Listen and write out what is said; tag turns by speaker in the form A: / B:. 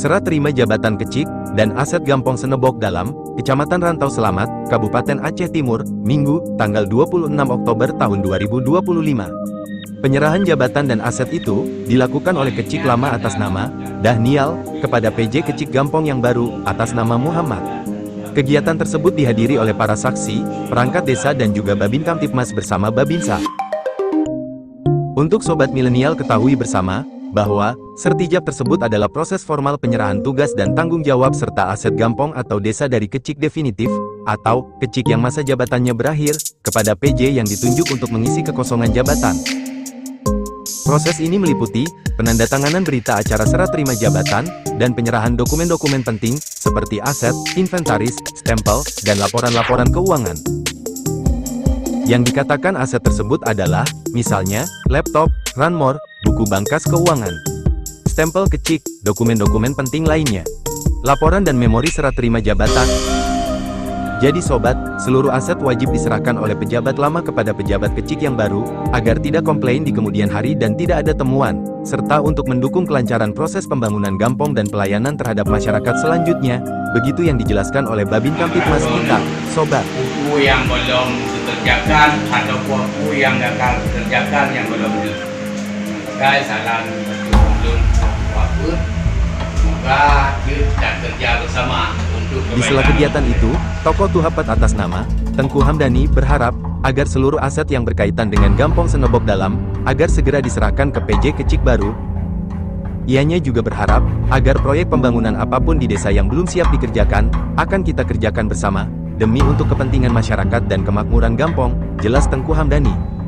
A: Serah terima jabatan Kecik dan aset Gampong Senebok Dalam, Kecamatan Rantau Selamat, Kabupaten Aceh Timur, Minggu, tanggal 26 Oktober tahun 2025. Penyerahan jabatan dan aset itu dilakukan oleh Kecik lama atas nama Dahnial kepada PJ Kecik Gampong yang baru atas nama Muhammad. Kegiatan tersebut dihadiri oleh para saksi, perangkat desa dan juga Babin Kamtipmas bersama Babinsa. Untuk sobat milenial ketahui bersama bahwa sertijab tersebut adalah proses formal penyerahan tugas dan tanggung jawab serta aset Gampong atau desa dari Kecik definitif atau Kecik yang masa jabatannya berakhir kepada PJ yang ditunjuk untuk mengisi kekosongan jabatan. Proses ini meliputi penandatanganan berita acara serah terima jabatan dan penyerahan dokumen-dokumen penting seperti aset, inventaris, stempel, dan laporan-laporan keuangan. Yang dikatakan aset tersebut adalah, misalnya, laptop, ranmor, buku bangkas keuangan, stempel Kecik, dokumen-dokumen penting lainnya, laporan dan memori serah terima jabatan. Jadi sobat, seluruh aset wajib diserahkan oleh pejabat lama kepada pejabat Kecik yang baru, agar tidak komplain di kemudian hari dan tidak ada temuan, serta untuk mendukung kelancaran proses pembangunan Gampong dan pelayanan terhadap masyarakat selanjutnya. Begitu yang dijelaskan oleh Babin Kamtipmas kita, sobat.
B: Buku yang belum dikerjakan atau buku yang gagal dikerjakan yang belum dikerjakan, salam belum apa, semoga kita kerja bersama untuk kebaikan.
A: Di sela kegiatan itu, tokoh Tuhapat atas nama Tengku Hamdani berharap agar seluruh aset yang berkaitan dengan Gampong Senebok Dalam agar segera diserahkan ke PJ Kecik baru. Ianya juga berharap agar proyek pembangunan apapun di desa yang belum siap dikerjakan akan kita kerjakan bersama demi untuk kepentingan masyarakat dan kemakmuran Gampong, jelas Tengku Hamdani.